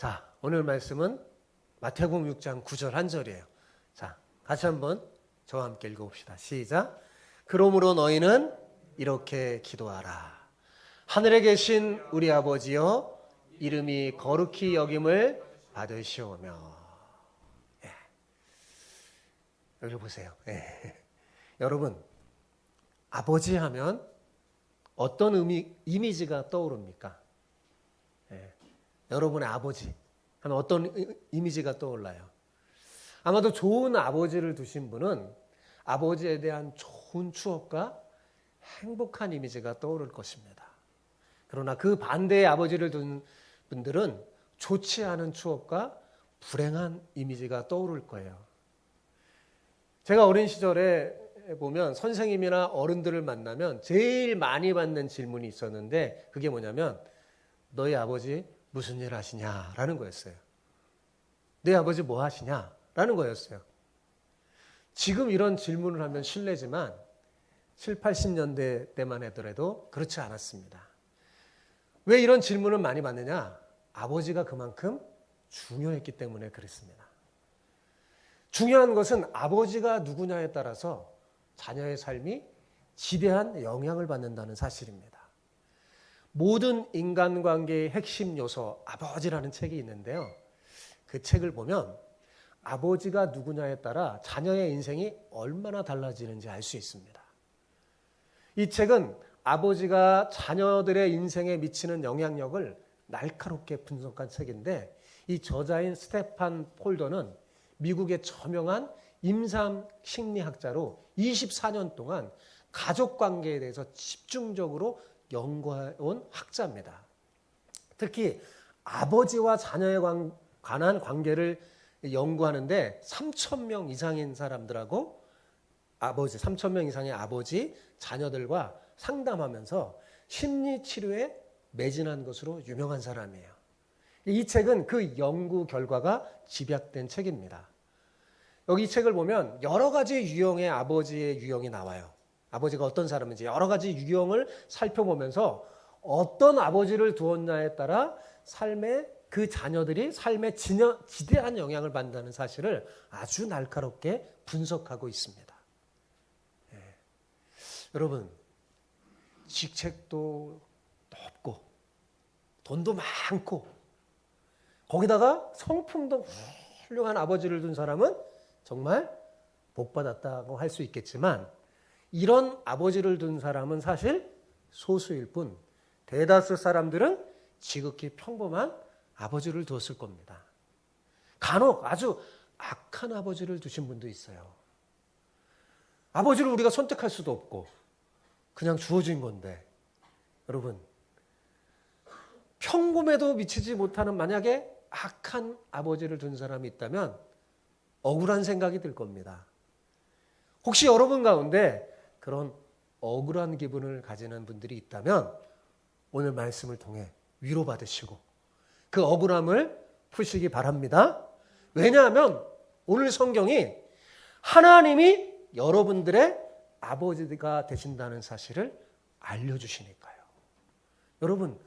자, 오늘 말씀은 마태복음 6장 9절 한 절이에요. 자, 같이 한번 저와 함께 읽어봅시다. 시작. 그러므로 너희는 이렇게 기도하라. 하늘에 계신 우리 아버지여, 이름이 거룩히 여김을 받으시오며. 여기 보세요. 여러분, 아버지 하면 어떤 이미지가 떠오릅니까? 여러분의 아버지 하면 어떤 이미지가 떠올라요? 아마도 좋은 아버지를 두신 분은 아버지에 대한 좋은 추억과 행복한 이미지가 떠오를 것입니다. 그러나 그 반대의 아버지를 둔 분들은 좋지 않은 추억과 불행한 이미지가 떠오를 거예요. 제가 어린 시절에 보면 선생님이나 어른들을 만나면 제일 많이 받는 질문이 있었는데 그게 뭐냐면 너희 아버지 무슨 일 하시냐라는 거였어요. 내 아버지 뭐 하시냐라는 거였어요. 지금 이런 질문을 하면 실례지만 7, 80년대 때만 하더라도 그렇지 않았습니다. 왜 이런 질문을 많이 받느냐? 아버지가 그만큼 중요했기 때문에 그랬습니다. 중요한 것은 아버지가 누구냐에 따라서 자녀의 삶이 지대한 영향을 받는다는 사실입니다. 모든 인간관계의 핵심 요소 아버지라는 책이 있는데요. 그 책을 보면 아버지가 누구냐에 따라 자녀의 인생이 얼마나 달라지는지 알 수 있습니다. 이 책은 아버지가 자녀들의 인생에 미치는 영향력을 날카롭게 분석한 책인데 이 저자인 스테판 폴더는 미국의 저명한 임상 심리학자로 24년 동안 가족관계에 대해서 집중적으로 연구해온 학자입니다. 특히 아버지와 자녀에 관한 관계를 연구하는데 3,000명 이상인 사람들하고 3,000명 이상의 아버지, 자녀들과 상담하면서 심리치료에 매진한 것으로 유명한 사람이에요. 이 책은 그 연구 결과가 집약된 책입니다. 여기 이 책을 보면 여러 가지 유형의 아버지의 유형이 나와요. 아버지가 어떤 사람인지 여러 가지 유형을 살펴보면서 어떤 아버지를 두었냐에 따라 그 자녀들이 삶에 지대한 영향을 받는다는 사실을 아주 날카롭게 분석하고 있습니다. 여러분, 직책도 높고 돈도 많고 거기다가 성품도 훌륭한 아버지를 둔 사람은 정말 복받았다고 할 수 있겠지만 이런 아버지를 둔 사람은 사실 소수일 뿐 대다수 사람들은 지극히 평범한 아버지를 두었을 겁니다. 간혹 아주 악한 아버지를 두신 분도 있어요. 아버지를 우리가 선택할 수도 없고 그냥 주어진 건데 여러분 평범에도 미치지 못하는 만약에 악한 아버지를 둔 사람이 있다면 억울한 생각이 들 겁니다. 혹시 여러분 가운데 그런 억울한 기분을 가지는 분들이 있다면 오늘 말씀을 통해 위로받으시고 그 억울함을 푸시기 바랍니다. 왜냐하면 오늘 성경이 하나님이 여러분들의 아버지가 되신다는 사실을 알려주시니까요. 여러분,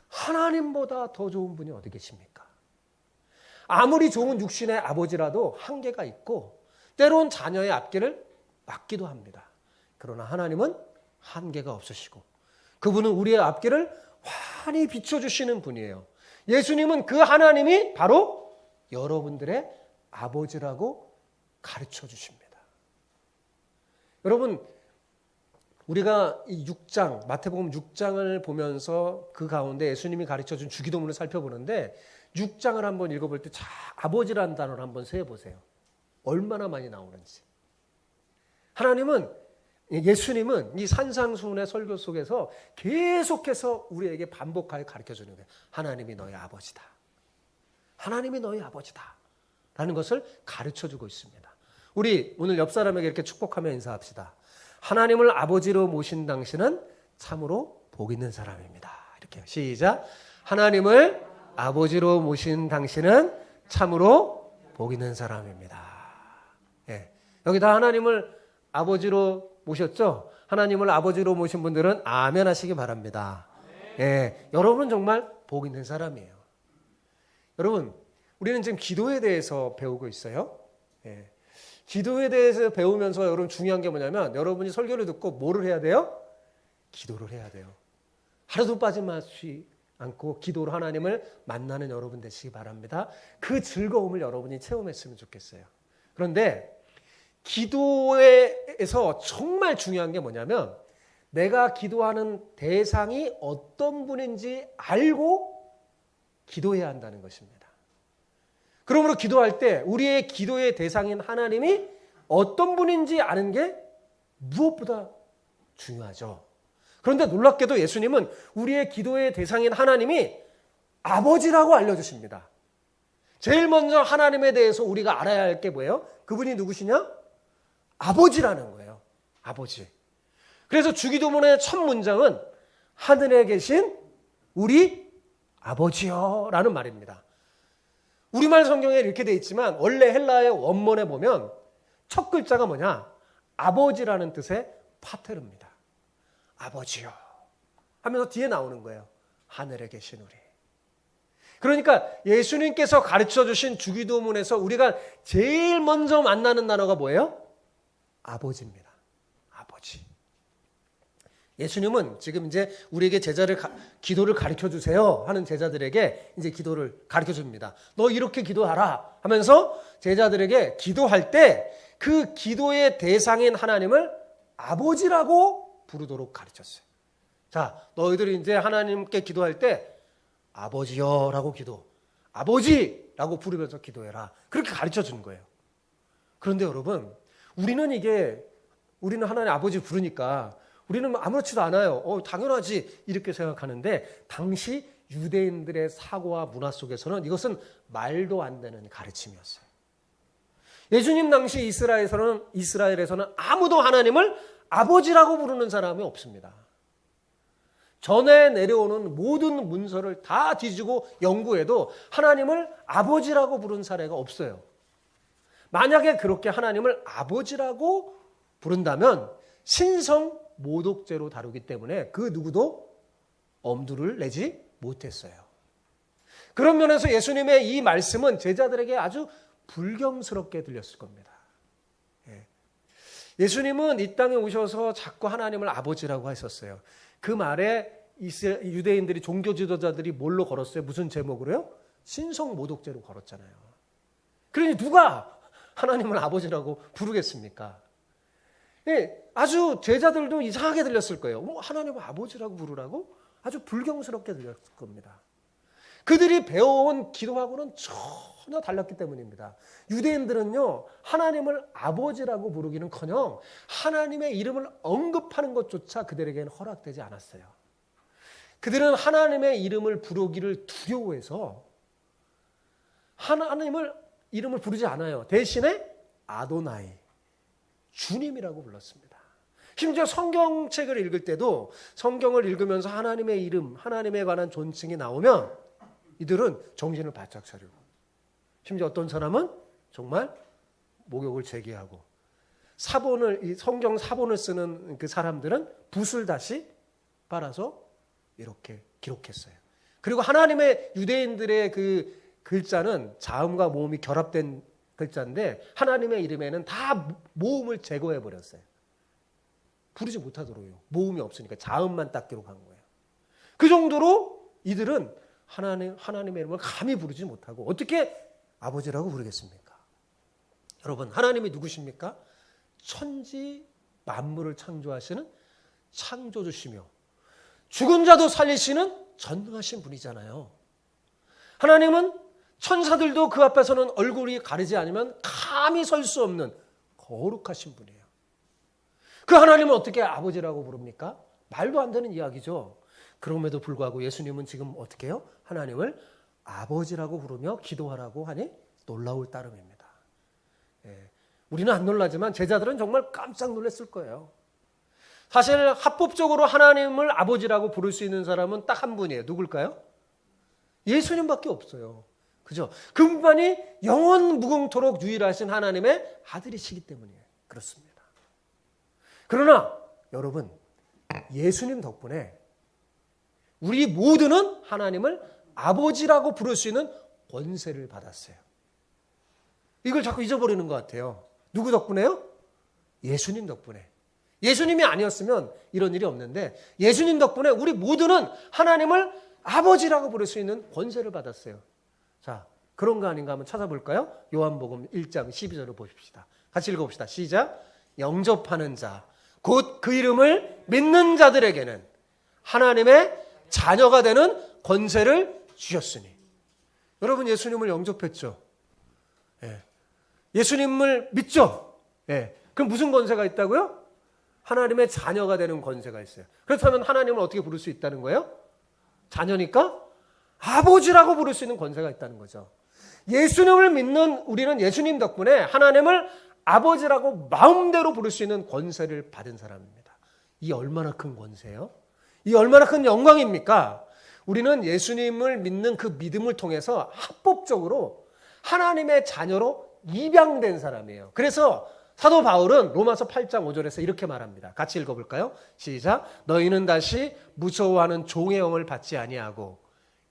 하나님보다 더 좋은 분이 어디 계십니까? 아무리 좋은 육신의 아버지라도 한계가 있고 때론 자녀의 앞길을 막기도 합니다. 그러나 하나님은 한계가 없으시고 그분은 우리의 앞길을 환히 비춰주시는 분이에요. 예수님은 그 하나님이 바로 여러분들의 아버지라고 가르쳐 주십니다. 여러분, 우리가 이 6장, 마태복음 6장을 보면서 그 가운데 예수님이 가르쳐 준 주기도문을 살펴보는데 6장을 한번 읽어볼 때 아버지라는 단어를 한번 세어보세요. 얼마나 많이 나오는지. 예수님은 이 산상수훈의 설교 속에서 계속해서 우리에게 반복하여 가르쳐주는 거예요. 하나님이 너희 아버지다. 하나님이 너희 아버지다. 라는 것을 가르쳐주고 있습니다. 우리 오늘 옆 사람에게 이렇게 축복하며 인사합시다. 하나님을 아버지로 모신 당신은 참으로 복 있는 사람입니다. 이렇게 시작. 하나님을 아버지로 모신 당신은 참으로 복 있는 사람입니다. 여기 다 하나님을 아버지로 모셨죠? 하나님을 아버지로 모신 분들은 아멘 하시기 바랍니다. 여러분은 정말 복 있는 사람이에요. 여러분, 우리는 지금 기도에 대해서 배우고 있어요. 예. 기도에 대해서 배우면서 여러분 중요한 게 뭐냐면 여러분이 설교를 듣고 뭐를 해야 돼요? 기도를 해야 돼요. 하루도 빠짐없이 않고 기도로 하나님을 만나는 여러분 되시기 바랍니다. 그 즐거움을 여러분이 체험했으면 좋겠어요. 그런데 기도에서 정말 중요한 게 뭐냐면 내가 기도하는 대상이 어떤 분인지 알고 기도해야 한다는 것입니다. 그러므로 기도할 때 우리의 기도의 대상인 하나님이 어떤 분인지 아는 게 무엇보다 중요하죠. 그런데 놀랍게도 예수님은 우리의 기도의 대상인 하나님이 아버지라고 알려주십니다. 제일 먼저 하나님에 대해서 우리가 알아야 할 게 뭐예요? 그분이 누구시냐? 아버지라는 거예요. 아버지. 그래서 주기도문의 첫 문장은 하늘에 계신 우리 아버지여 라는 말입니다. 우리말 성경에 이렇게 되어 있지만 원래 헬라의 원문에 보면 첫 글자가 뭐냐? 아버지라는 뜻의 파테르입니다. 아버지요 하면서 뒤에 나오는 거예요. 하늘에 계신 우리. 그러니까 예수님께서 가르쳐 주신 주기도문에서 우리가 제일 먼저 만나는 단어가 뭐예요? 아버지입니다. 아버지. 예수님은 지금 이제 우리에게 기도를 가르쳐 주세요 하는 제자들에게 이제 기도를 가르쳐 줍니다. 너 이렇게 기도하라 하면서 제자들에게 기도할 때 그 기도의 대상인 하나님을 아버지라고 부르도록 가르쳤어요. 자, 너희들이 이제 하나님께 기도할 때 아버지여라고 아버지라고 부르면서 기도해라. 그렇게 가르쳐 준 거예요. 그런데 여러분, 우리는 하나님 아버지 부르니까 우리는 아무렇지도 않아요. 당연하지 이렇게 생각하는데 당시 유대인들의 사고와 문화 속에서는 이것은 말도 안 되는 가르침이었어요. 예수님 당시 이스라엘에서는 아무도 하나님을 아버지라고 부르는 사람이 없습니다. 전에 내려오는 모든 문서를 다 뒤지고 연구해도 하나님을 아버지라고 부른 사례가 없어요. 만약에 그렇게 하나님을 아버지라고 부른다면 신성 모독죄로 다루기 때문에 그 누구도 엄두를 내지 못했어요. 그런 면에서 예수님의 이 말씀은 제자들에게 아주 불경스럽게 들렸을 겁니다. 예수님은 이 땅에 오셔서 자꾸 하나님을 아버지라고 하셨어요. 그 말에 유대인들이 종교 지도자들이 뭘로 걸었어요? 무슨 제목으로요? 신성 모독죄로 걸었잖아요. 그러니 누가 하나님을 아버지라고 부르겠습니까? 아주 제자들도 이상하게 들렸을 거예요. 하나님을 아버지라고 부르라고? 아주 불경스럽게 들렸을 겁니다. 그들이 배워온 기도하고는 전혀 달랐기 때문입니다. 유대인들은요, 하나님을 아버지라고 부르기는커녕 하나님의 이름을 언급하는 것조차 그들에게는 허락되지 않았어요. 그들은 하나님의 이름을 부르기를 두려워해서 하나님을 이름을 부르지 않아요. 대신에 아도나이, 주님이라고 불렀습니다. 심지어 성경책을 읽을 때도 성경을 읽으면서 하나님의 이름, 하나님에 관한 존칭이 나오면 이들은 정신을 바짝 차리고, 심지어 어떤 사람은 정말 목욕을 재개하고 이 성경 사본을 쓰는 그 사람들은 붓을 다시 빨아서 이렇게 기록했어요. 그리고 하나님의 유대인들의 그 글자는 자음과 모음이 결합된 글자인데 하나님의 이름에는 다 모음을 제거해 버렸어요. 부르지 못하도록요. 모음이 없으니까 자음만 딱 기록한 거예요. 그 정도로 이들은 하나님의 이름을 감히 부르지 못하고 어떻게 아버지라고 부르겠습니까? 여러분, 하나님이 누구십니까? 천지 만물을 창조하시는 창조주시며 죽은 자도 살리시는 전능하신 분이잖아요. 하나님은 천사들도 그 앞에서는 얼굴이 가리지 않으면 감히 설 수 없는 거룩하신 분이에요. 그 하나님은 어떻게 아버지라고 부릅니까? 말도 안 되는 이야기죠. 그럼에도 불구하고 예수님은 지금 어떻게 해요? 하나님을 아버지라고 부르며 기도하라고 하니 놀라울 따름입니다. 우리는 안 놀라지만 제자들은 정말 깜짝 놀랐을 거예요. 사실 합법적으로 하나님을 아버지라고 부를 수 있는 사람은 딱 한 분이에요. 누굴까요? 예수님밖에 없어요. 그죠? 그분만이 영원 무궁토록 유일하신 하나님의 아들이시기 때문이에요. 그렇습니다. 그러나 여러분, 예수님 덕분에 우리 모두는 하나님을 아버지라고 부를 수 있는 권세를 받았어요. 이걸 자꾸 잊어버리는 것 같아요. 누구 덕분에요? 예수님 덕분에. 예수님이 아니었으면 이런 일이 없는데 예수님 덕분에 우리 모두는 하나님을 아버지라고 부를 수 있는 권세를 받았어요. 자, 그런 거 아닌가 한번 찾아볼까요? 요한복음 1장 12절을 보십시다. 같이 읽어봅시다. 시작. 영접하는 자, 곧 그 이름을 믿는 자들에게는 하나님의 자녀가 되는 권세를 주셨으니. 여러분 예수님을 영접했죠? 예. 예수님을 믿죠? 예. 그럼 무슨 권세가 있다고요? 하나님의 자녀가 되는 권세가 있어요. 그렇다면 하나님을 어떻게 부를 수 있다는 거예요? 자녀니까 아버지라고 부를 수 있는 권세가 있다는 거죠. 예수님을 믿는 우리는 예수님 덕분에 하나님을 아버지라고 마음대로 부를 수 있는 권세를 받은 사람입니다. 이 얼마나 큰 권세예요? 이 얼마나 큰 영광입니까? 우리는 예수님을 믿는 그 믿음을 통해서 합법적으로 하나님의 자녀로 입양된 사람이에요. 그래서 사도 바울은 로마서 8장 5절에서 이렇게 말합니다. 같이 읽어볼까요? 시작. 너희는 다시 무서워하는 종의 영을 받지 아니하고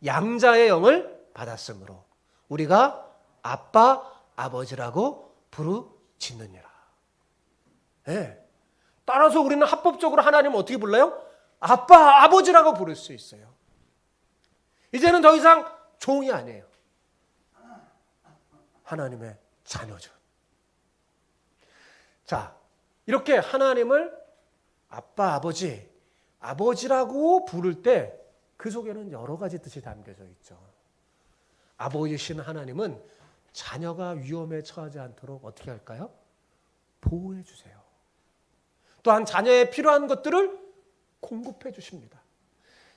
양자의 영을 받았으므로 우리가 아빠, 아버지라고 부르짖느니라. 네. 따라서 우리는 합법적으로 하나님을 어떻게 불러요? 아빠, 아버지라고 부를 수 있어요. 이제는 더 이상 종이 아니에요. 하나님의 자녀죠. 자, 이렇게 하나님을 아빠, 아버지, 아버지라고 부를 때 그 속에는 여러 가지 뜻이 담겨져 있죠. 아버지신 하나님은 자녀가 위험에 처하지 않도록 어떻게 할까요? 보호해 주세요. 또한 자녀의 필요한 것들을 공급해 주십니다.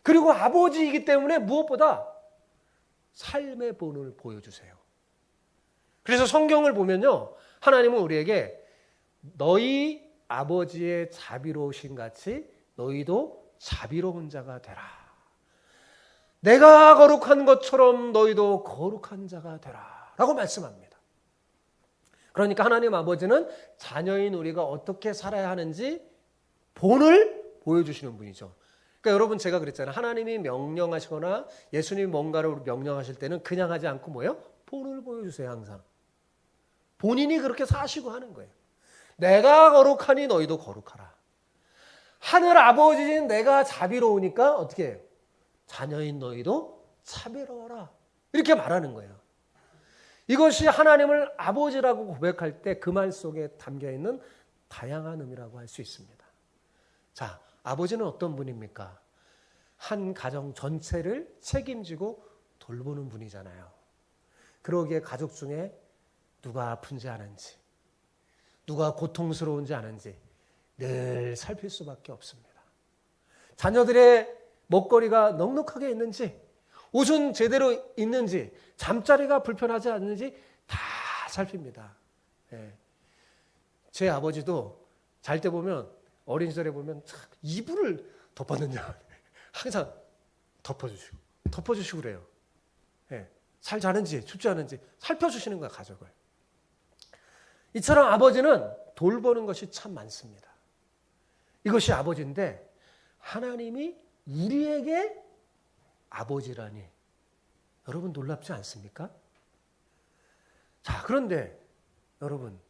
그리고 아버지이기 때문에 무엇보다 삶의 본을 보여주세요. 그래서 성경을 보면요, 하나님은 우리에게 너희 아버지의 자비로우신 같이 너희도 자비로운 자가 되라. 내가 거룩한 것처럼 너희도 거룩한 자가 되라. 라고 말씀합니다. 그러니까 하나님 아버지는 자녀인 우리가 어떻게 살아야 하는지 본을 보여주시는 분이죠. 그러니까 여러분 제가 그랬잖아요. 하나님이 명령하시거나 예수님이 뭔가를 명령하실 때는 그냥 하지 않고 뭐예요? 본을 보여주세요. 항상. 본인이 그렇게 사시고 하는 거예요. 내가 거룩하니 너희도 거룩하라. 하늘 아버지인 내가 자비로우니까 어떻게 해요? 자녀인 너희도 자비로워라. 이렇게 말하는 거예요. 이것이 하나님을 아버지라고 고백할 때 그 말 속에 담겨있는 다양한 의미라고 할 수 있습니다. 자, 아버지는 어떤 분입니까? 한 가정 전체를 책임지고 돌보는 분이잖아요. 그러기에 가족 중에 누가 아픈지 아는지, 누가 고통스러운지 아는지 늘 살필 수밖에 없습니다. 자녀들의 먹거리가 넉넉하게 있는지, 옷은 제대로 있는지, 잠자리가 불편하지 않는지 다 살핍니다. 예. 제 아버지도 잘 때 보면, 어린 시절에 보면 이불을 덮었느냐 항상 덮어주시고 그래요. 예. 잘 자는지 춥지 않은지 살펴주시는 거야, 가족을. 이처럼 아버지는 돌보는 것이 참 많습니다. 이것이 아버지인데 하나님이 우리에게 아버지라니 여러분 놀랍지 않습니까? 자, 그런데 여러분은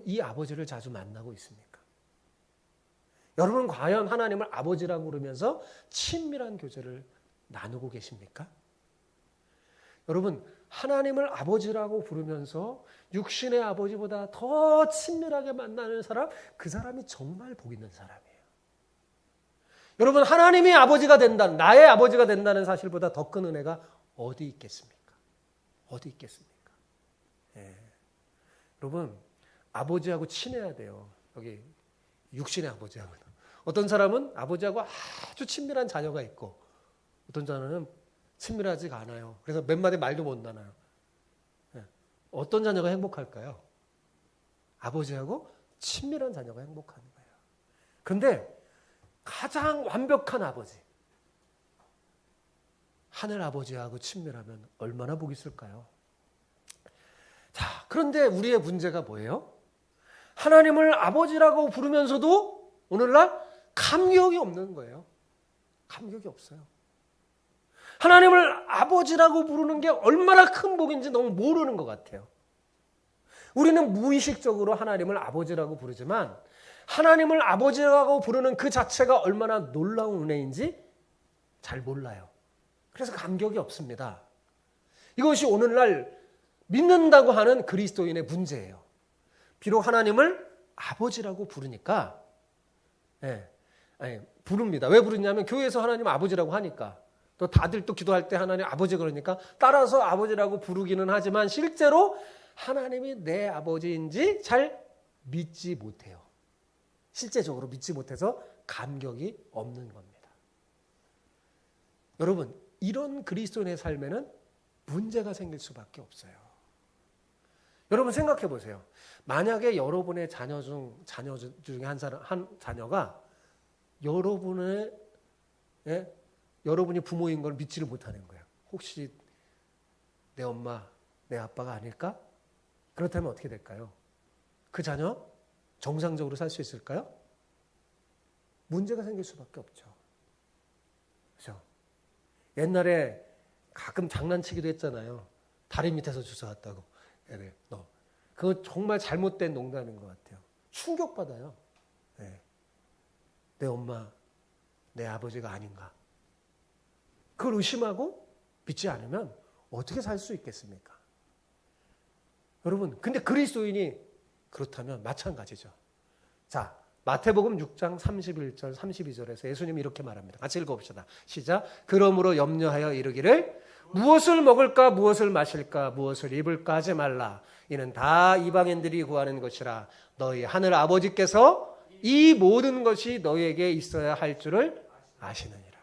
이 아버지를 자주 만나고 있습니까? 여러분은 과연 하나님을 아버지라고 부르면서 친밀한 교제를 나누고 계십니까? 여러분, 하나님을 아버지라고 부르면서 육신의 아버지보다 더 친밀하게 만나는 사람, 그 사람이 정말 복 있는 사람이에요. 여러분, 하나님이 아버지가 된다는, 나의 아버지가 된다는 사실보다 더 큰 은혜가 어디 있겠습니까? 어디 있겠습니까? 예. 여러분, 아버지하고 친해야 돼요. 여기 육신의 아버지하고는. 어떤 사람은 아버지하고 아주 친밀한 자녀가 있고 어떤 자녀는 친밀하지가 않아요. 그래서 몇 마디 말도 못 나눠요. 예. 어떤 자녀가 행복할까요? 아버지하고 친밀한 자녀가 행복한 거예요. 그런데 가장 완벽한 아버지, 하늘 아버지하고 친밀하면 얼마나 복이 있을까요? 자, 그런데 우리의 문제가 뭐예요? 하나님을 아버지라고 부르면서도 오늘날 감격이 없는 거예요. 감격이 없어요. 하나님을 아버지라고 부르는 게 얼마나 큰 복인지 너무 모르는 것 같아요. 우리는 무의식적으로 하나님을 아버지라고 부르지만 하나님을 아버지라고 부르는 그 자체가 얼마나 놀라운 은혜인지 잘 몰라요. 그래서 감격이 없습니다. 이것이 오늘날 믿는다고 하는 그리스도인의 문제예요. 비록 하나님을 아버지라고 부르니까, 부릅니다. 왜 부르냐면 교회에서 하나님 아버지라고 하니까, 또 다들 또 기도할 때 하나님 아버지 그러니까 따라서 아버지라고 부르기는 하지만 실제로 하나님이 내 아버지인지 잘 믿지 못해요. 실제적으로 믿지 못해서 감격이 없는 겁니다. 여러분, 이런 그리스도인의 삶에는 문제가 생길 수밖에 없어요. 여러분 생각해 보세요. 만약에 여러분의 자녀 중에 한 자녀가 여러분이 부모인 걸 믿지를 못하는 거예요. 혹시 내 엄마, 내 아빠가 아닐까? 그렇다면 어떻게 될까요? 그 자녀 정상적으로 살 수 있을까요? 문제가 생길 수밖에 없죠. 그렇죠? 옛날에 가끔 장난치기도 했잖아요. 다리 밑에서 주워왔다고. 너. 그거 정말 잘못된 농담인 것 같아요. 충격받아요. 내 엄마, 내 아버지가 아닌가. 그걸 의심하고 믿지 않으면 어떻게 살 수 있겠습니까? 여러분, 근데 그리스도인이 그렇다면 마찬가지죠. 자, 마태복음 6장 31절, 32절에서 예수님이 이렇게 말합니다. 같이 읽어봅시다. 시작. 그러므로 염려하여 이르기를 무엇을 먹을까, 무엇을 마실까, 무엇을 입을까 하지 말라. 이는 다 이방인들이 구하는 것이라. 너희 하늘 아버지께서 이 모든 것이 너희에게 있어야 할 줄을 아시느니라.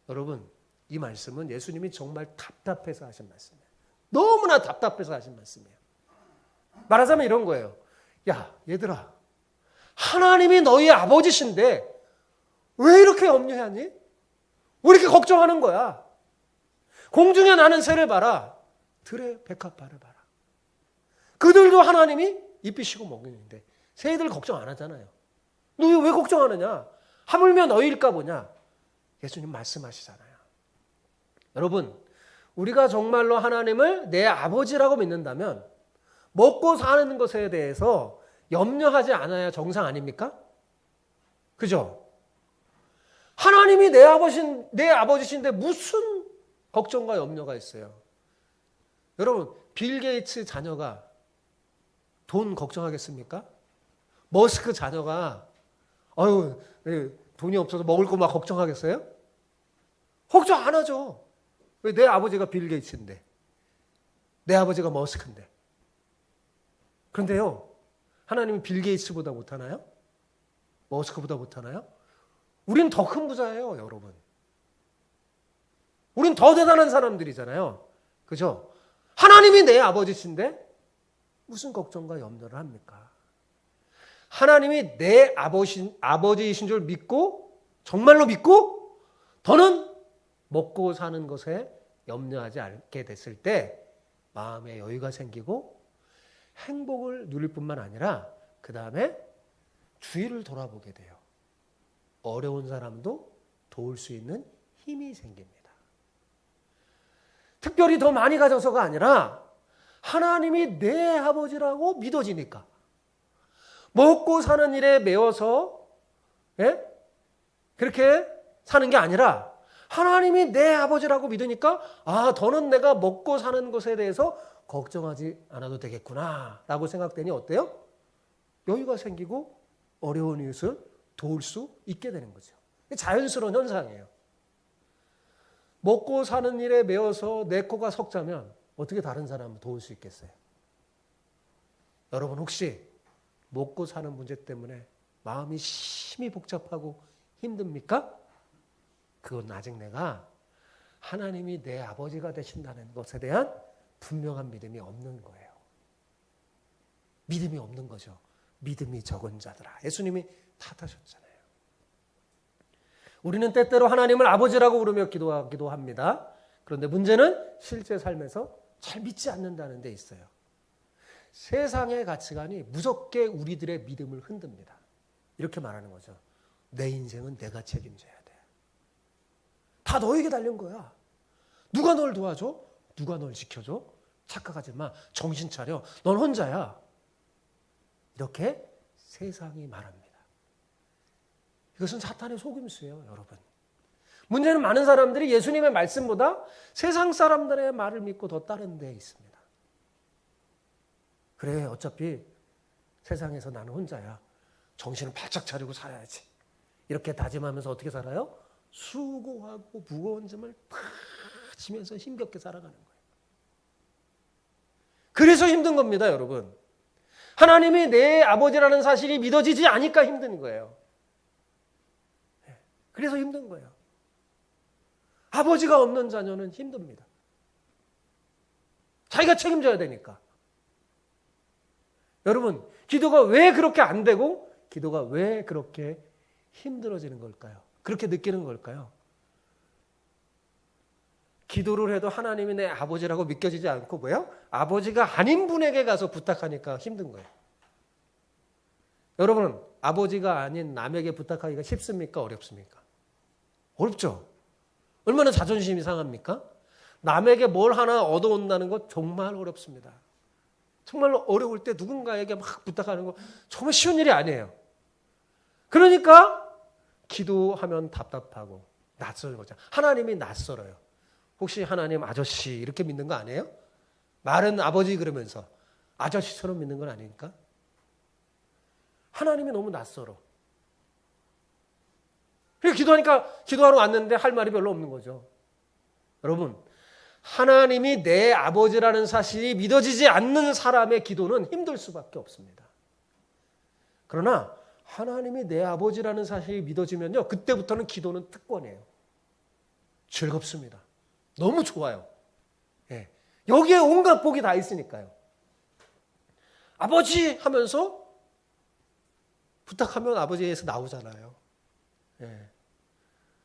여러분, 이 말씀은 예수님이 정말 답답해서 하신 말씀이에요. 너무나 답답해서 하신 말씀이에요. 말하자면 이런 거예요. 야, 얘들아, 하나님이 너희 아버지신데 왜 이렇게 염려하니? 왜 이렇게 걱정하는 거야? 공중에 나는 새를 봐라. 들의 백합화를 봐라. 그들도 하나님이 입히시고 먹이는데 새들 걱정 안 하잖아요. 너 왜 걱정하느냐? 하물며 너희일까 보냐? 예수님 말씀하시잖아요. 여러분, 우리가 정말로 하나님을 내 아버지라고 믿는다면 먹고 사는 것에 대해서 염려하지 않아야 정상 아닙니까? 그죠? 하나님이 내 아버지신데 무슨 걱정과 염려가 있어요? 여러분, 빌 게이츠 자녀가 돈 걱정하겠습니까? 머스크 자녀가 돈이 없어서 먹을 거 막 걱정하겠어요? 걱정 안 하죠. 왜? 내 아버지가 빌 게이츠인데, 내 아버지가 머스크인데. 그런데요, 하나님이 빌 게이츠보다 못하나요? 머스크보다 못하나요? 우린 더 큰 부자예요, 여러분. 우린 더 대단한 사람들이잖아요. 그죠? 하나님이 내 아버지신데 무슨 걱정과 염려를 합니까? 하나님이 내 아버지이신 줄 믿고, 정말로 믿고, 더는 먹고 사는 것에 염려하지 않게 됐을 때 마음에 여유가 생기고 행복을 누릴 뿐만 아니라 그 다음에 주위를 돌아보게 돼요. 어려운 사람도 도울 수 있는 힘이 생깁니다. 특별히 더 많이 가져서가 아니라 하나님이 내 아버지라고 믿어지니까, 먹고 사는 일에 매여서 그렇게 사는 게 아니라 하나님이 내 아버지라고 믿으니까 더는 내가 먹고 사는 것에 대해서 걱정하지 않아도 되겠구나 라고 생각되니 어때요? 여유가 생기고 어려운 이웃을 도울 수 있게 되는 거죠. 자연스러운 현상이에요. 먹고 사는 일에 매여서 내 코가 석자면 어떻게 다른 사람을 도울 수 있겠어요? 여러분, 혹시 먹고 사는 문제 때문에 마음이 심히 복잡하고 힘듭니까? 그건 아직 내가 하나님이 내 아버지가 되신다는 것에 대한 분명한 믿음이 없는 거예요. 믿음이 없는 거죠. 믿음이 적은 자들아. 예수님이 탓하셨잖아요. 우리는 때때로 하나님을 아버지라고 부르며 기도하기도 합니다. 그런데 문제는 실제 삶에서 잘 믿지 않는다는 데 있어요. 세상의 가치관이 무섭게 우리들의 믿음을 흔듭니다. 이렇게 말하는 거죠. 내 인생은 내가 책임져야 돼. 다 너에게 달린 거야. 누가 널 도와줘? 누가 널 지켜줘? 착각하지 마. 정신 차려. 넌 혼자야. 이렇게 세상이 말합니다. 이것은 사탄의 속임수예요, 여러분. 문제는 많은 사람들이 예수님의 말씀보다 세상 사람들의 말을 믿고 더 다른 데에 있습니다. 그래, 어차피 세상에서 나는 혼자야. 정신을 바짝 차리고 살아야지. 이렇게 다짐하면서 어떻게 살아요? 수고하고 무거운 짐을 다 지면서 힘겹게 살아가는 거예요. 그래서 힘든 겁니다, 여러분. 하나님이 내 아버지라는 사실이 믿어지지 않으니까 힘든 거예요. 그래서 힘든 거예요. 아버지가 없는 자녀는 힘듭니다. 자기가 책임져야 되니까. 여러분, 기도가 왜 그렇게 안 되고 기도가 왜 그렇게 힘들어지는 걸까요? 그렇게 느끼는 걸까요? 기도를 해도 하나님이 내 아버지라고 믿겨지지 않고 뭐요? 아버지가 아닌 분에게 가서 부탁하니까 힘든 거예요. 여러분, 아버지가 아닌 남에게 부탁하기가 쉽습니까? 어렵습니까? 어렵죠? 얼마나 자존심이 상합니까? 남에게 뭘 하나 얻어온다는 거 정말 어렵습니다. 정말 어려울 때 누군가에게 막 부탁하는 거 정말 쉬운 일이 아니에요. 그러니까 기도하면 답답하고 낯설은 거죠. 하나님이 낯설어요. 혹시 하나님 아저씨 이렇게 믿는 거 아니에요? 말은 아버지 그러면서 아저씨처럼 믿는 건 아닙니까? 하나님이 너무 낯설어. 그래서 기도하러 왔는데 할 말이 별로 없는 거죠. 여러분, 하나님이 내 아버지라는 사실이 믿어지지 않는 사람의 기도는 힘들 수밖에 없습니다. 그러나 하나님이 내 아버지라는 사실이 믿어지면요, 그때부터는 기도는 특권이에요. 즐겁습니다. 너무 좋아요. 예. 여기에 온갖 복이 다 있으니까요. 아버지 하면서 부탁하면 아버지에서 나오잖아요. 예.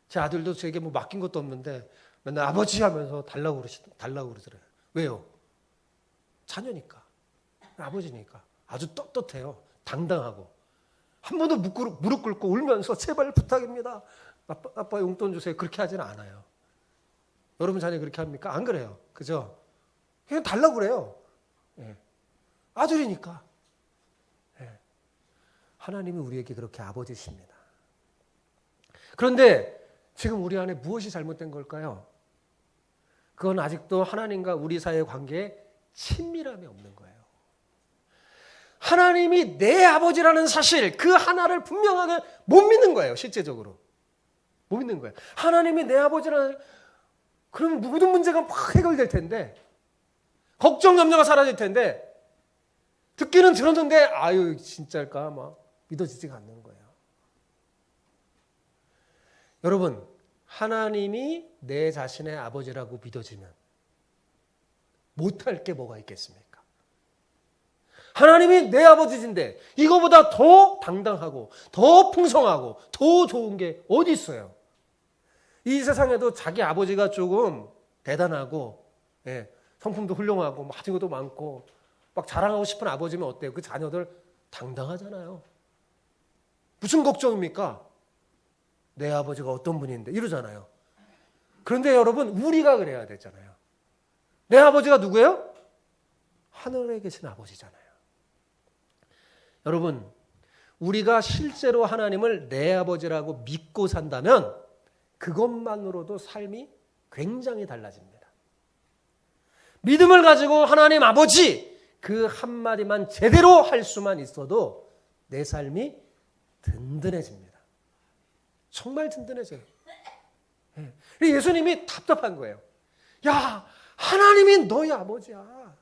제 아들도 제게 뭐 맡긴 것도 없는데 맨날 아버지 하면서 달라고 그러더래요. 왜요? 자녀니까. 아버지니까. 아주 떳떳해요. 당당하고. 한 번도 무릎 꿇고 울면서 제발 부탁입니다. 아빠 용돈 주세요. 그렇게 하지는 않아요. 여러분 자녀 그렇게 합니까? 안 그래요. 그죠? 그냥 달라고 그래요. 예. 아들이니까. 예. 하나님이 우리에게 그렇게 아버지십니다. 그런데 지금 우리 안에 무엇이 잘못된 걸까요? 그건 아직도 하나님과 우리 사이의 관계에 친밀함이 없는 거예요. 하나님이 내 아버지라는 사실, 그 하나를 분명하게 못 믿는 거예요. 실제적으로. 못 믿는 거예요. 하나님이 내 아버지라는, 그럼 모든 문제가 막 해결될 텐데, 걱정, 염려가 사라질 텐데, 듣기는 들었는데, 아유, 진짜일까? 막 믿어지지가 않는 거예요. 여러분, 하나님이 내 자신의 아버지라고 믿어지면 못할 게 뭐가 있겠습니까? 하나님이 내 아버지인데 이거보다 더 당당하고 더 풍성하고 더 좋은 게 어디 있어요? 이 세상에도 자기 아버지가 조금 대단하고, 예, 성품도 훌륭하고 가진 것도 많고 막 자랑하고 싶은 아버지면 어때요? 그 자녀들 당당하잖아요. 무슨 걱정입니까? 내 아버지가 어떤 분인데 이러잖아요. 그런데 여러분, 우리가 그래야 되잖아요. 내 아버지가 누구예요? 하늘에 계신 아버지잖아요. 여러분, 우리가 실제로 하나님을 내 아버지라고 믿고 산다면 그것만으로도 삶이 굉장히 달라집니다. 믿음을 가지고 하나님 아버지 그 한마디만 제대로 할 수만 있어도 내 삶이 든든해집니다. 정말 든든해져요. 예수님이 답답한 거예요. 야, 하나님이 너희 아버지야.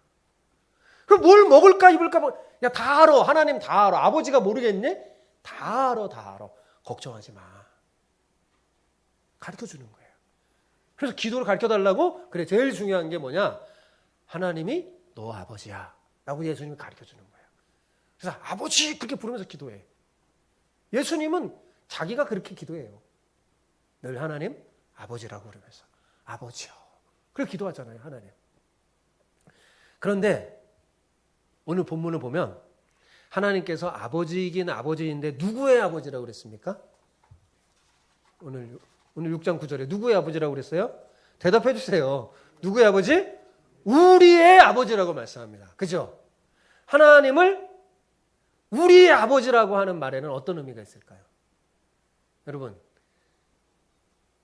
그럼 뭘 먹을까 입을까? 야, 다 알아. 하나님 다 알아. 아버지가 모르겠니? 다 알아, 다 알아. 걱정하지 마. 가르쳐주는 거예요. 그래서 기도를 가르쳐달라고? 그래, 제일 중요한 게 뭐냐? 하나님이 너 아버지야 라고 예수님이 가르쳐주는 거예요. 그래서 아버지 그렇게 부르면서 기도해. 예수님은 자기가 그렇게 기도해요. 늘 하나님 아버지라고 그러면서 아버지요. 그렇게 기도하잖아요, 하나님. 그런데 오늘 본문을 보면 하나님께서 아버지이긴 아버지인데 누구의 아버지라고 그랬습니까? 오늘 6장 9절에 누구의 아버지라고 그랬어요? 대답해 주세요. 누구의 아버지? 우리의 아버지라고 말씀합니다. 그죠? 하나님을 우리의 아버지라고 하는 말에는 어떤 의미가 있을까요? 여러분,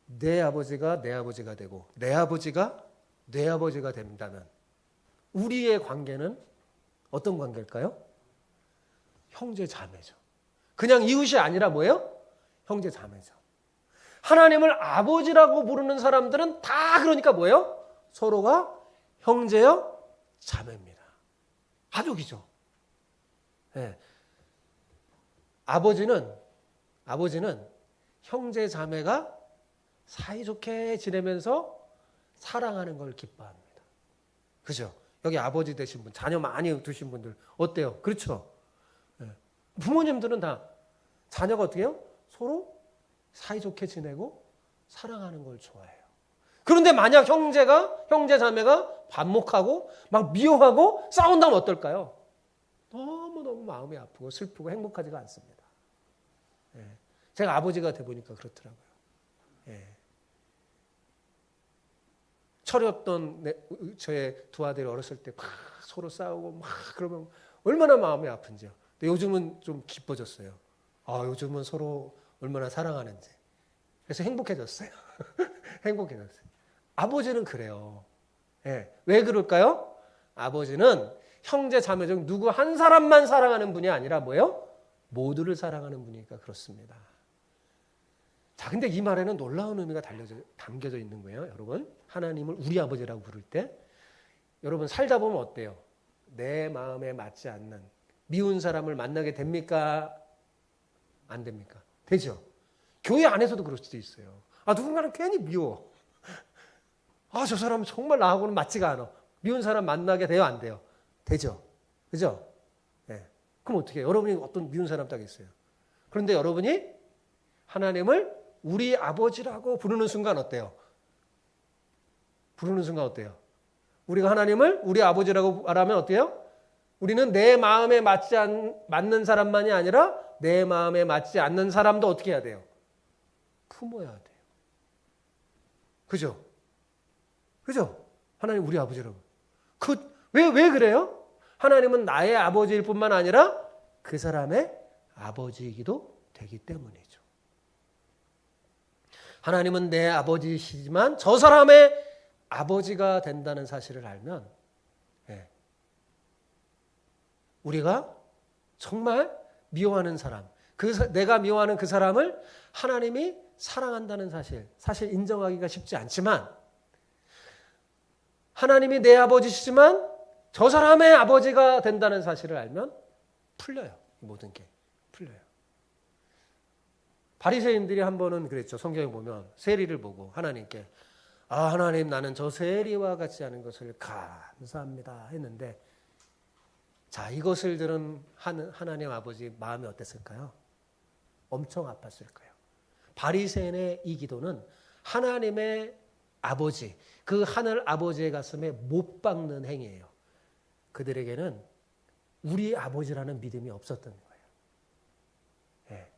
내 아버지가 내 아버지가 되고 내 아버지가 내 아버지가 된다면 우리의 관계는 어떤 관계일까요? 형제 자매죠. 그냥 이웃이 아니라 뭐예요? 형제 자매죠. 하나님을 아버지라고 부르는 사람들은 다 그러니까 뭐예요? 서로가 형제요, 자매입니다. 가족이죠. 네. 아버지는 형제 자매가 사이좋게 지내면서 사랑하는 걸 기뻐합니다. 그죠? 여기 아버지 되신 분, 자녀 많이 두신 분들 어때요? 그렇죠? 네. 부모님들은 다 자녀가 어떻게 해요? 서로 사이좋게 지내고 사랑하는 걸 좋아해요. 그런데 만약 형제 자매가 반목하고 막 미워하고 싸운다면 어떨까요? 너무너무 마음이 아프고 슬프고 행복하지가 않습니다. 예. 제가 아버지가 돼 보니까 그렇더라고요. 예. 철이 없던 저의 두 아들이 어렸을 때 막 서로 싸우고 막 그러면 얼마나 마음이 아픈지요. 근데 요즘은 좀 기뻐졌어요. 요즘은 서로 얼마나 사랑하는지. 그래서 행복해졌어요. 행복해졌어요. 아버지는 그래요. 예. 왜 그럴까요? 아버지는 형제 자매 중 누구 한 사람만 사랑하는 분이 아니라 뭐예요? 모두를 사랑하는 분이니까 그렇습니다. 자, 근데 이 말에는 놀라운 의미가 담겨져 있는 거예요, 여러분. 하나님을 우리 아버지라고 부를 때 여러분 살다 보면 어때요? 내 마음에 맞지 않는 미운 사람을 만나게 됩니까? 안 됩니까? 되죠. 교회 안에서도 그럴 수도 있어요. 누군가는 괜히 미워. 저 사람은 정말 나하고는 맞지가 않아. 미운 사람 만나게 돼요? 안 돼요? 되죠. 그죠? 네. 그럼 어떻게 해요? 여러분이 어떤 미운 사람 딱 있어요. 그런데 여러분이 하나님을 우리 아버지라고 부르는 순간 어때요? 부르는 순간 어때요? 우리가 하나님을 우리 아버지라고 말하면 어때요? 우리는 내 마음에 맞는 사람만이 아니라 내 마음에 맞지 않는 사람도 어떻게 해야 돼요? 품어야 돼요. 그죠? 그죠? 하나님 우리 아버지라고. 왜 그래요? 하나님은 나의 아버지일 뿐만 아니라 그 사람의 아버지이기도 되기 때문이죠. 하나님은 내 아버지시지만 저 사람의 아버지가 된다는 사실을 알면 우리가 정말 미워하는 사람, 내가 미워하는 그 사람을 하나님이 사랑한다는 사실 인정하기가 쉽지 않지만 하나님이 내 아버지시지만 저 사람의 아버지가 된다는 사실을 알면 풀려요. 모든 게 풀려요. 바리새인들이 한 번은 그랬죠. 성경에 보면 세리를 보고 하나님께 하나님 나는 저 세리와 같지 않은 것을 감사합니다 했는데 자 이것을 들은 하나님 아버지 마음이 어땠을까요? 엄청 아팠을 거예요. 바리새인의 이 기도는 하나님의 아버지 그 하늘 아버지의 가슴에 못 박는 행위예요. 그들에게는 우리 아버지라는 믿음이 없었던 거예요. 네.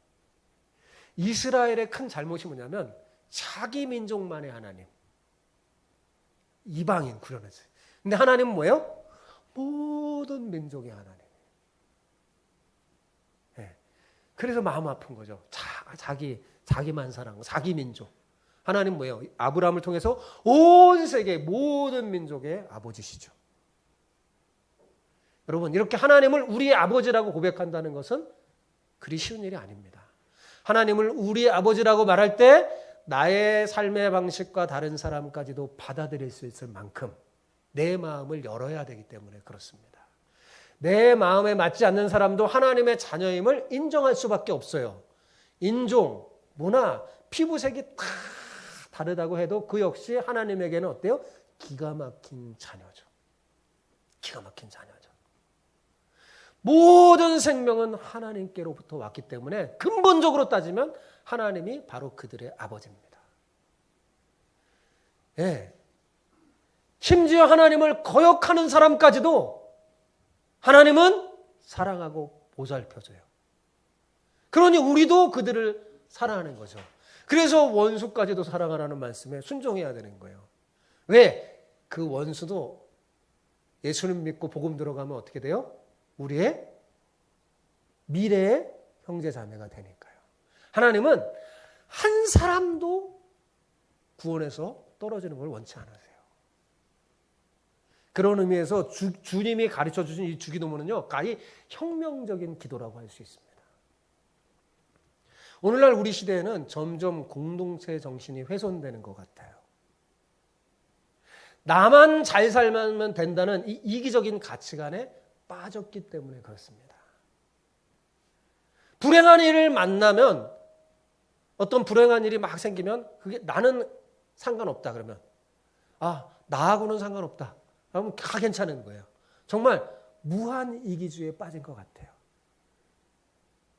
이스라엘의 큰 잘못이 뭐냐면 자기 민족만의 하나님 이방인 구려냈어요. 근데 하나님은 뭐예요? 모든 민족의 하나님. 네. 그래서 마음 아픈 거죠. 자기만 사랑하고 자기 민족. 하나님 뭐예요? 아브라함을 통해서 온 세계 모든 민족의 아버지시죠. 여러분 이렇게 하나님을 우리 아버지라고 고백한다는 것은 그리 쉬운 일이 아닙니다. 하나님을 우리 아버지라고 말할 때 나의 삶의 방식과 다른 사람까지도 받아들일 수 있을 만큼 내 마음을 열어야 되기 때문에 그렇습니다. 내 마음에 맞지 않는 사람도 하나님의 자녀임을 인정할 수밖에 없어요. 인종, 문화, 피부색이 다 다르다고 해도 그 역시 하나님에게는 어때요? 기가 막힌 자녀죠. 기가 막힌 자녀죠. 모든 생명은 하나님께로부터 왔기 때문에 근본적으로 따지면 하나님이 바로 그들의 아버지입니다. 예. 심지어 하나님을 거역하는 사람까지도 하나님은 사랑하고 보살펴줘요. 그러니 우리도 그들을 사랑하는 거죠. 그래서 원수까지도 사랑하라는 말씀에 순종해야 되는 거예요. 왜? 그 원수도 예수님 믿고 복음 들어가면 어떻게 돼요? 우리의 미래의 형제 자매가 되니까요. 하나님은 한 사람도 구원에서 떨어지는 걸 원치 않으세요. 그런 의미에서 주님이 가르쳐 주신 이 주기도문은요, 가히 혁명적인 기도라고 할 수 있습니다. 오늘날 우리 시대에는 점점 공동체 정신이 훼손되는 것 같아요. 나만 잘 살면 된다는 이 이기적인 가치관에 빠졌기 때문에 그렇습니다. 불행한 일을 만나면, 어떤 불행한 일이 막 생기면 그게 나는 상관없다 그러면, 나하고는 상관없다 그러면 다 괜찮은 거예요. 정말 무한 이기주의에 빠진 것 같아요.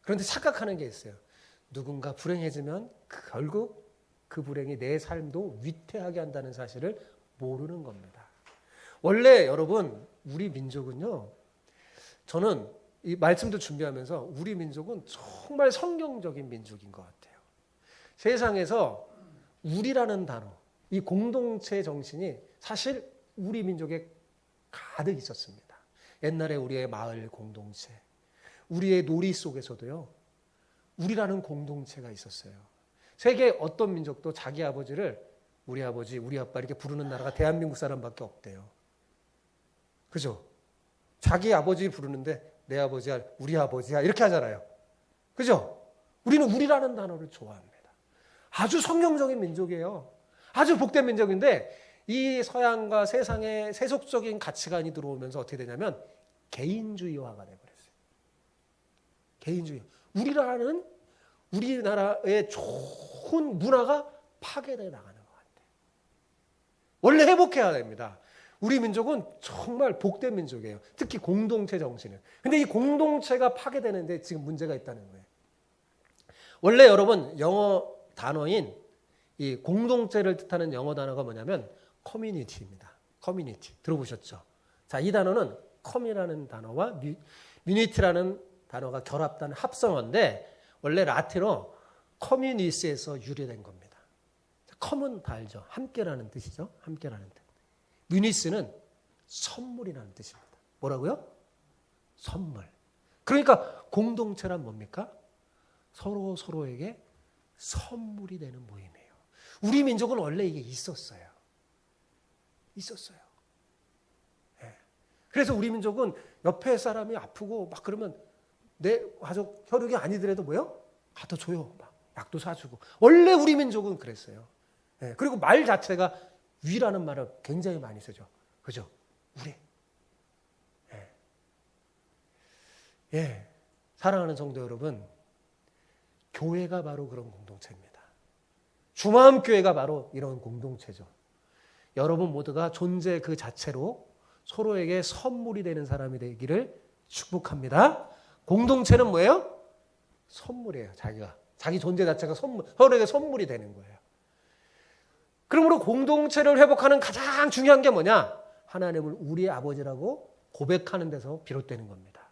그런데 착각하는 게 있어요. 누군가 불행해지면 결국 그 불행이 내 삶도 위태하게 한다는 사실을 모르는 겁니다. 원래 여러분, 우리 민족은요, 저는 이 말씀도 준비하면서 우리 민족은 정말 성경적인 민족인 것 같아요. 세상에서 우리라는 단어, 이 공동체 정신이 사실 우리 민족에 가득 있었습니다. 옛날에 우리의 마을 공동체, 우리의 놀이 속에서도요, 우리라는 공동체가 있었어요. 세계 어떤 민족도 자기 아버지를 우리 아버지, 우리 아빠 이렇게 부르는 나라가 대한민국 사람밖에 없대요. 그죠? 자기 아버지 부르는데 내 아버지야, 우리 아버지야 이렇게 하잖아요. 그죠? 우리는 우리라는 단어를 좋아합니다. 아주 성경적인 민족이에요. 아주 복된 민족인데 이 서양과 세상의 세속적인 가치관이 들어오면서 어떻게 되냐면 개인주의화가 되어버렸어요. 개인주의. 우리나라의 좋은 문화가 파괴되어 나가는 것 같아요. 원래 회복해야 됩니다. 우리 민족은 정말 복된 민족이에요. 특히 공동체 정신은. 근데 이 공동체가 파괴되는데 지금 문제가 있다는 거예요. 원래 여러분 영어 단어인 이 공동체를 뜻하는 영어 단어가 뭐냐면 커뮤니티입니다. 커뮤니티. 들어보셨죠? 자, 이 단어는 컴이라는 단어와 뮤니티라는 단어가 결합된 합성어인데 원래 라틴어 커뮤니스에서 유래된 겁니다. 컴은 다 알죠? 함께라는 뜻이죠. 함께라는 뜻. 뮤니스는 선물이라는 뜻입니다. 뭐라고요? 선물. 그러니까 공동체란 뭡니까? 서로에게 선물이 되는 모임이에요. 우리 민족은 원래 이게 있었어요. 네. 그래서 우리 민족은 옆에 사람이 아프고 막 그러면 내 가족 혈육이 아니더라도 뭐요? 가더 줘요. 막 약도 사주고. 원래 우리 민족은 그랬어요. 네. 그리고 말 자체가 위라는 말을 굉장히 많이 쓰죠. 그죠? 우리. 예. 예. 사랑하는 성도 여러분, 교회가 바로 그런 공동체입니다. 주마음교회가 바로 이런 공동체죠. 여러분 모두가 존재 그 자체로 서로에게 선물이 되는 사람이 되기를 축복합니다. 공동체는 뭐예요? 선물이에요. 자기 존재 자체가 서로에게 선물이 되는 거예요. 그러므로 공동체를 회복하는 가장 중요한 게 뭐냐? 하나님을 우리의 아버지라고 고백하는 데서 비롯되는 겁니다.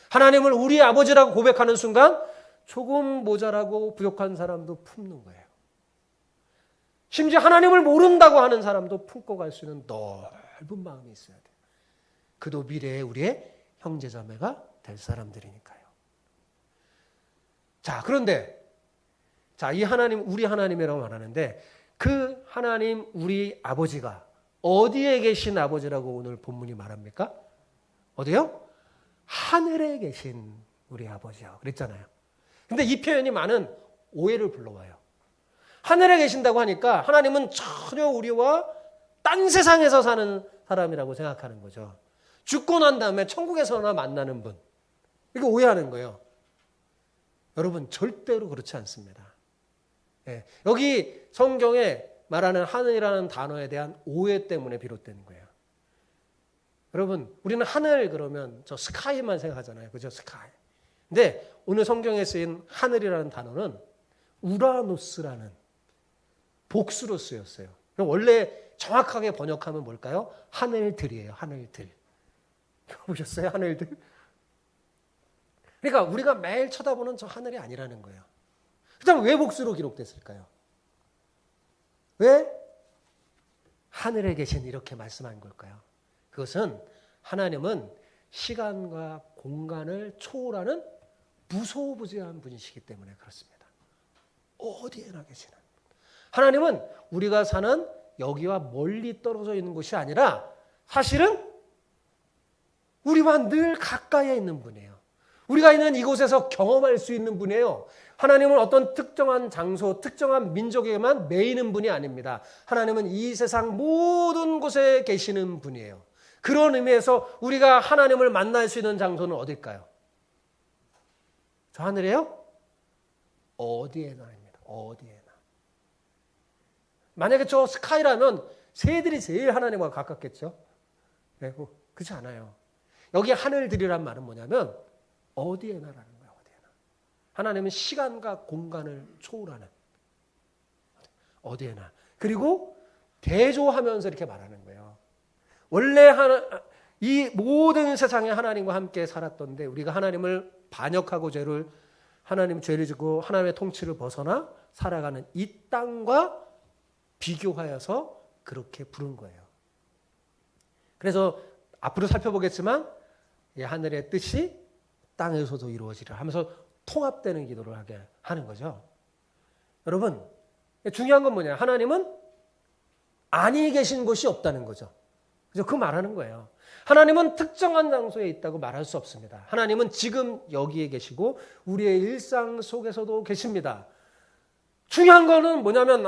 하나님을 우리의 아버지라고 고백하는 순간 조금 모자라고 부족한 사람도 품는 거예요. 심지어 하나님을 모른다고 하는 사람도 품고 갈 수 있는 넓은 마음이 있어야 돼요. 그도 미래에 우리의 형제자매가 될 사람들이니까요. 자, 그런데 이 하나님, 우리 하나님이라고 말하는데 그 하나님 우리 아버지가 어디에 계신 아버지라고 오늘 본문이 말합니까? 어디요? 하늘에 계신 우리 아버지요. 그랬잖아요. 근데 이 표현이 많은 오해를 불러와요. 하늘에 계신다고 하니까 하나님은 전혀 우리와 딴 세상에서 사는 사람이라고 생각하는 거죠. 죽고 난 다음에 천국에서나 만나는 분. 이거 오해하는 거예요. 여러분 절대로 그렇지 않습니다. 예, 여기 성경에 말하는 하늘이라는 단어에 대한 오해 때문에 비롯되는 거예요. 여러분, 우리는 하늘 그러면 저 스카이만 생각하잖아요. 그죠? 스카이. 근데 오늘 성경에 쓰인 하늘이라는 단어는 우라노스라는 복수로 쓰였어요. 원래 정확하게 번역하면 뭘까요? 하늘들이에요. 하늘들. 보셨어요? 하늘들? 그러니까 우리가 매일 쳐다보는 저 하늘이 아니라는 거예요. 그다음 왜 복수로 기록됐을까요? 왜? 하늘에 계신 이렇게 말씀한 걸까요? 그것은 하나님은 시간과 공간을 초월하는 무소부지한 분이시기 때문에 그렇습니다. 어디에나 계시는 하나님은 우리가 사는 여기와 멀리 떨어져 있는 곳이 아니라 사실은 우리와 늘 가까이에 있는 분이에요. 우리가 있는 이곳에서 경험할 수 있는 분이에요. 하나님은 어떤 특정한 장소, 특정한 민족에만 매이는 분이 아닙니다. 하나님은 이 세상 모든 곳에 계시는 분이에요. 그런 의미에서 우리가 하나님을 만날 수 있는 장소는 어딜까요? 저 하늘에요? 어디에나입니다. 어디에나. 만약에 저 스카이라면 새들이 제일 하나님과 가깝겠죠? 네, 그렇지 않아요. 여기 하늘들이란 말은 뭐냐면 어디에나라는 거예요. 어디에나. 하나님은 시간과 공간을 초월하는 어디에나. 그리고 대조하면서 이렇게 말하는 거예요. 원래 이 모든 세상에 하나님과 함께 살았던데 우리가 하나님을 반역하고 하나님 죄를 지고 하나님의 통치를 벗어나 살아가는 이 땅과 비교하여서 그렇게 부른 거예요. 그래서 앞으로 살펴보겠지만 이 하늘의 뜻이 땅에서도 이루어지라 하면서 통합되는 기도를 하게 하는 거죠. 여러분, 중요한 건 뭐냐? 하나님은 아니 계신 곳이 없다는 거죠. 그죠? 그 말하는 거예요. 하나님은 특정한 장소에 있다고 말할 수 없습니다. 하나님은 지금 여기에 계시고 우리의 일상 속에서도 계십니다. 중요한 거는 뭐냐면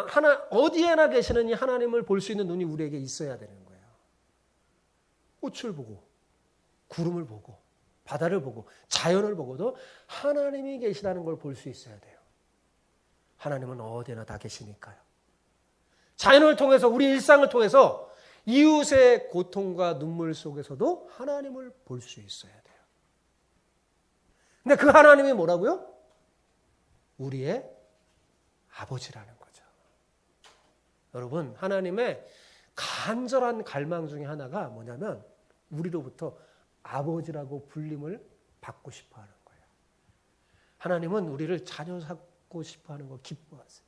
어디에나 계시는 이 하나님을 볼 수 있는 눈이 우리에게 있어야 되는 거예요. 꽃을 보고 구름을 보고 바다를 보고 자연을 보고도 하나님이 계시다는 걸 볼 수 있어야 돼요. 하나님은 어디에나 다 계시니까요. 자연을 통해서 우리 일상을 통해서 이웃의 고통과 눈물 속에서도 하나님을 볼 수 있어야 돼요. 근데 그 하나님이 뭐라고요? 우리의 아버지라는 거죠. 여러분, 하나님의 간절한 갈망 중에 하나가 뭐냐면 우리로부터 아버지라고 불림을 받고 싶어 하는 거예요. 하나님은 우리를 자녀 삼고 싶어 하는 거 기뻐하세요.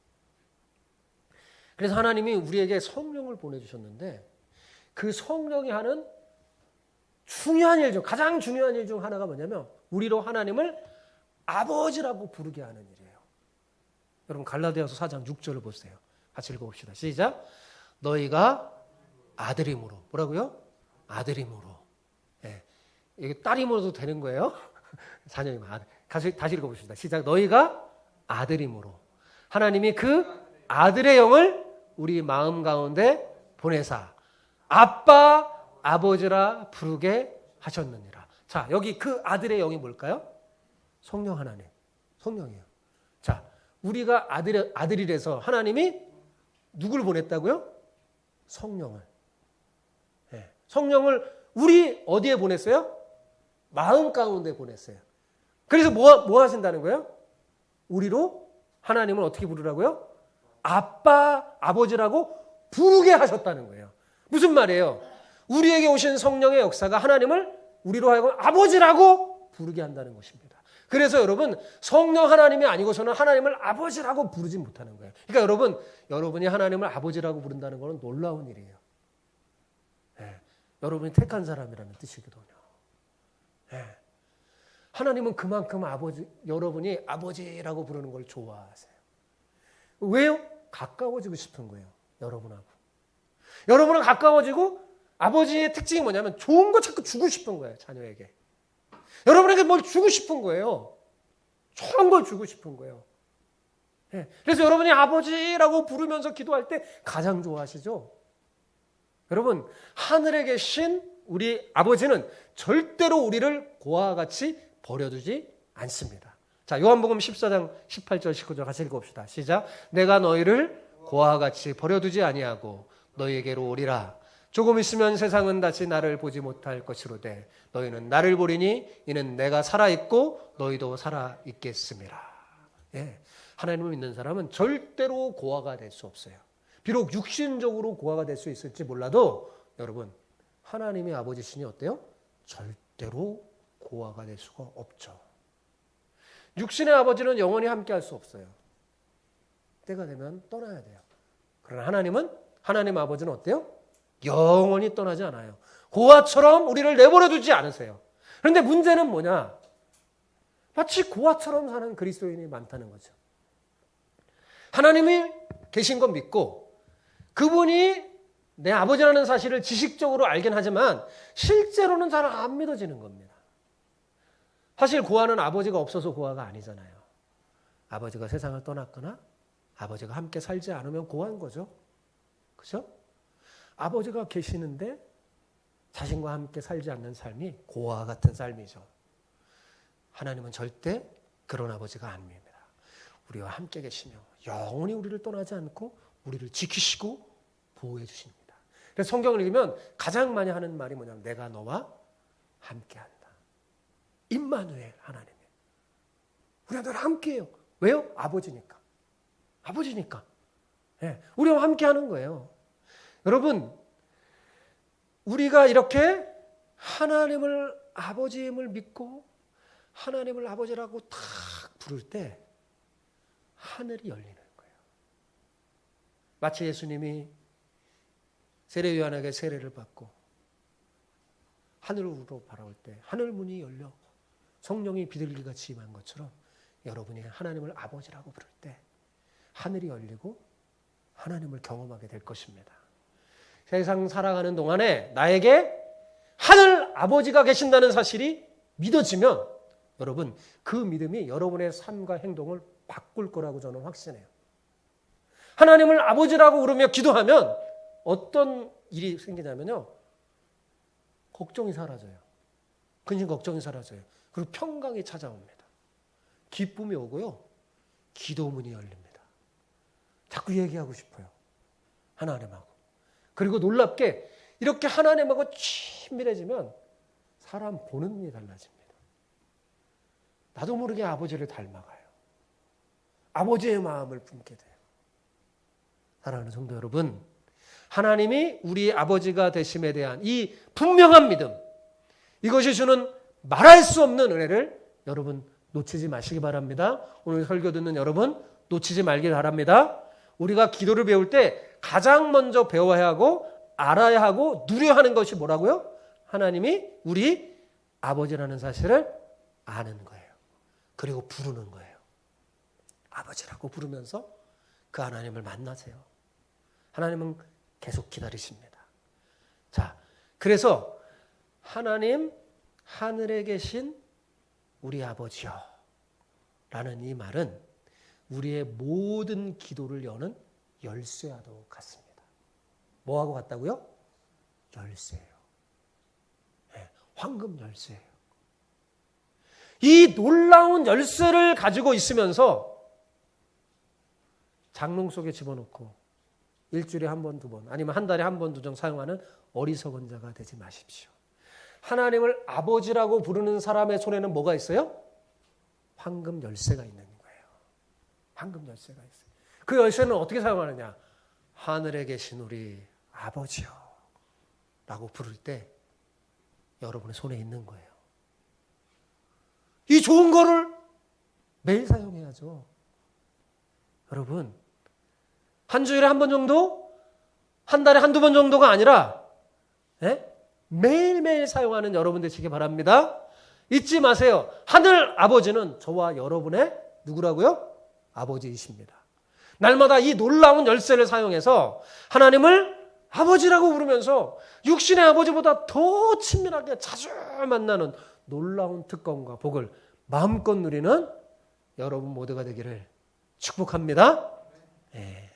그래서 하나님이 우리에게 성령을 보내주셨는데 그 성령이 하는 중요한 일 중, 가장 중요한 일 중 하나가 뭐냐면 우리로 하나님을 아버지라고 부르게 하는 일이에요. 여러분 갈라디아서 4장 6절을 보세요. 같이 읽어봅시다. 시작. 너희가 아들임으로. 뭐라고요? 아들임으로. 예. 이게 딸임으로도 되는 거예요. 자녀님 다시 읽어봅시다. 시작. 너희가 아들임으로. 하나님이 그 아들의 영을 우리 마음 가운데 보내사 아빠, 아버지라 부르게 하셨느니라. 자, 여기 그 아들의 영이 뭘까요? 성령 하나님. 성령이에요. 자, 우리가 아들이라서 하나님이 누굴 보냈다고요? 성령을. 네. 성령을 우리 어디에 보냈어요? 마음 가운데 보냈어요. 그래서 뭐 하신다는 거예요? 우리로 하나님을 어떻게 부르라고요? 아빠, 아버지라고 부르게 하셨다는 거예요. 무슨 말이에요? 우리에게 오신 성령의 역사가 하나님을 우리로 하여금 아버지라고 부르게 한다는 것입니다. 그래서 여러분 성령 하나님이 아니고서는 하나님을 아버지라고 부르지 못하는 거예요. 그러니까 여러분이 하나님을 아버지라고 부른다는 것은 놀라운 일이에요. 네. 여러분이 택한 사람이라는 뜻이거든요. 네. 하나님은 그만큼 여러분이 아버지라고 부르는 걸 좋아하세요. 왜요? 가까워지고 싶은 거예요. 여러분하고. 여러분은 가까워지고 아버지의 특징이 뭐냐면 좋은 거 자꾸 주고 싶은 거예요. 자녀에게. 여러분에게 뭘 주고 싶은 거예요. 좋은 걸 주고 싶은 거예요. 네. 그래서 여러분이 아버지라고 부르면서 기도할 때 가장 좋아하시죠? 여러분, 하늘에 계신 우리 아버지는 절대로 우리를 고아와 같이 버려두지 않습니다. 자, 요한복음 14장 18절 19절 같이 읽어봅시다. 시작. 내가 너희를 고아와 같이 버려두지 아니하고 너희에게로 오리라. 조금 있으면 세상은 다시 나를 보지 못할 것이로되 너희는 나를 보리니 이는 내가 살아있고 너희도 살아있겠음이라. 예. 하나님을 믿는 사람은 절대로 고아가 될 수 없어요. 비록 육신적으로 고아가 될 수 있을지 몰라도 여러분 하나님의 아버지신이 어때요? 절대로 고아가 될 수가 없죠. 육신의 아버지는 영원히 함께 할 수 없어요. 때가 되면 떠나야 돼요. 그러나 하나님 아버지는 어때요? 영원히 떠나지 않아요. 고아처럼 우리를 내버려 두지 않으세요. 그런데 문제는 뭐냐? 마치 고아처럼 사는 그리스도인이 많다는 거죠. 하나님이 계신 건 믿고 그분이 내 아버지라는 사실을 지식적으로 알긴 하지만 실제로는 잘 안 믿어지는 겁니다. 사실 고아는 아버지가 없어서 고아가 아니잖아요. 아버지가 세상을 떠났거나 아버지가 함께 살지 않으면 고아인 거죠. 그죠? 아버지가 계시는데 자신과 함께 살지 않는 삶이 고아 같은 삶이죠. 하나님은 절대 그런 아버지가 아닙니다. 우리와 함께 계시며 영원히 우리를 떠나지 않고 우리를 지키시고 보호해 주십니다. 그래서 성경을 읽으면 가장 많이 하는 말이 뭐냐면 내가 너와 함께한다. 임마누엘 하나님이. 우리가 늘 함께해요. 왜요? 아버지니까. 아버지니까. 네, 우리와 함께하는 거예요. 여러분, 우리가 이렇게 하나님을 아버지임을 믿고 하나님을 아버지라고 탁 부를 때 하늘이 열리는 거예요. 마치 예수님이 세례 요한에게 세례를 받고 하늘으로 바라볼 때 하늘 문이 열려 성령이 비둘기같이 임한 것처럼 여러분이 하나님을 아버지라고 부를 때 하늘이 열리고 하나님을 경험하게 될 것입니다. 세상 살아가는 동안에 나에게 하늘 아버지가 계신다는 사실이 믿어지면 여러분 그 믿음이 여러분의 삶과 행동을 바꿀 거라고 저는 확신해요. 하나님을 아버지라고 부르며 기도하면 어떤 일이 생기냐면요. 걱정이 사라져요. 근심 걱정이 사라져요. 그리고 평강이 찾아옵니다. 기쁨이 오고요. 기도문이 열립니다. 자꾸 얘기하고 싶어요. 하나님하고. 그리고 놀랍게 이렇게 하나님하고 친밀해지면 사람 보는 눈이 달라집니다. 나도 모르게 아버지를 닮아가요. 아버지의 마음을 품게 돼요. 사랑하는 성도 여러분, 하나님이 우리 아버지가 되심에 대한 이 분명한 믿음, 이것이 주는 말할 수 없는 은혜를 여러분 놓치지 마시기 바랍니다. 오늘 설교 듣는 여러분 놓치지 말길 바랍니다. 우리가 기도를 배울 때 가장 먼저 배워야 하고 알아야 하고 누려야 하는 것이 뭐라고요? 하나님이 우리 아버지라는 사실을 아는 거예요. 그리고 부르는 거예요. 아버지라고 부르면서 그 하나님을 만나세요. 하나님은 계속 기다리십니다. 자, 그래서 하나님 하늘에 계신 우리 아버지요 라는 이 말은 우리의 모든 기도를 여는 열쇠와도 같습니다. 뭐하고 같다고요? 열쇠예요. 네, 황금 열쇠예요. 이 놀라운 열쇠를 가지고 있으면서 장롱 속에 집어넣고 일주일에 한 번, 두 번, 아니면 한 달에 한 번, 두 번 사용하는 어리석은 자가 되지 마십시오. 하나님을 아버지라고 부르는 사람의 손에는 뭐가 있어요? 황금 열쇠가 있는 거예요. 황금 열쇠가 있어요. 그 열쇠는 어떻게 사용하느냐? 하늘에 계신 우리 아버지요 라고 부를 때 여러분의 손에 있는 거예요. 이 좋은 거를 매일 사용해야죠. 여러분, 한 주일에 한 번 정도, 한 달에 한두 번 정도가 아니라 매일매일 사용하는 여러분 되시기 바랍니다. 잊지 마세요. 하늘 아버지는 저와 여러분의 누구라고요? 아버지이십니다. 날마다 이 놀라운 열쇠를 사용해서 하나님을 아버지라고 부르면서 육신의 아버지보다 더 친밀하게 자주 만나는 놀라운 특권과 복을 마음껏 누리는 여러분 모두가 되기를 축복합니다. 네.